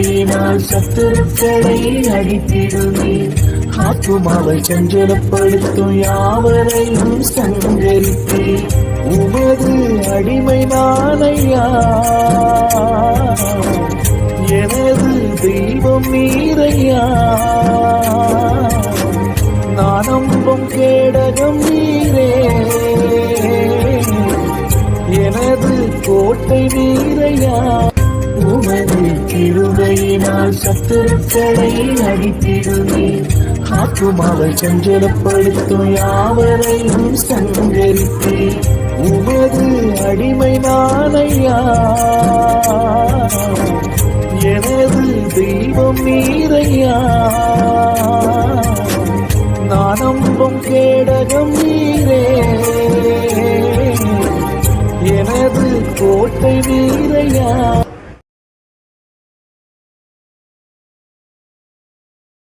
கிருபையினால் சத்துருக்களை அடித்திடுமே. ஆத்துமாவை சஞ்சலப்படுத்தும் யாவரையும் சங்கரித்தே. உமது அடிமை நானையா, எனது தெய்வம் நீரையா. நான் நம்பும் கேடகம் நீரே, எனது கோட்டை நீரையா. உமது கிருபையினால் சத்துருக்களை அடித்திடுமே. ஆத்துமாவை சஞ்சலப்படுத்தும் யாவரையும் சங்கரித்தே. உமது அடிமை நானையா, எனது தெய்வம் நீரையா. நான் நம்பும் கேடகம் நீரே, எனது கோட்டை நீரையா.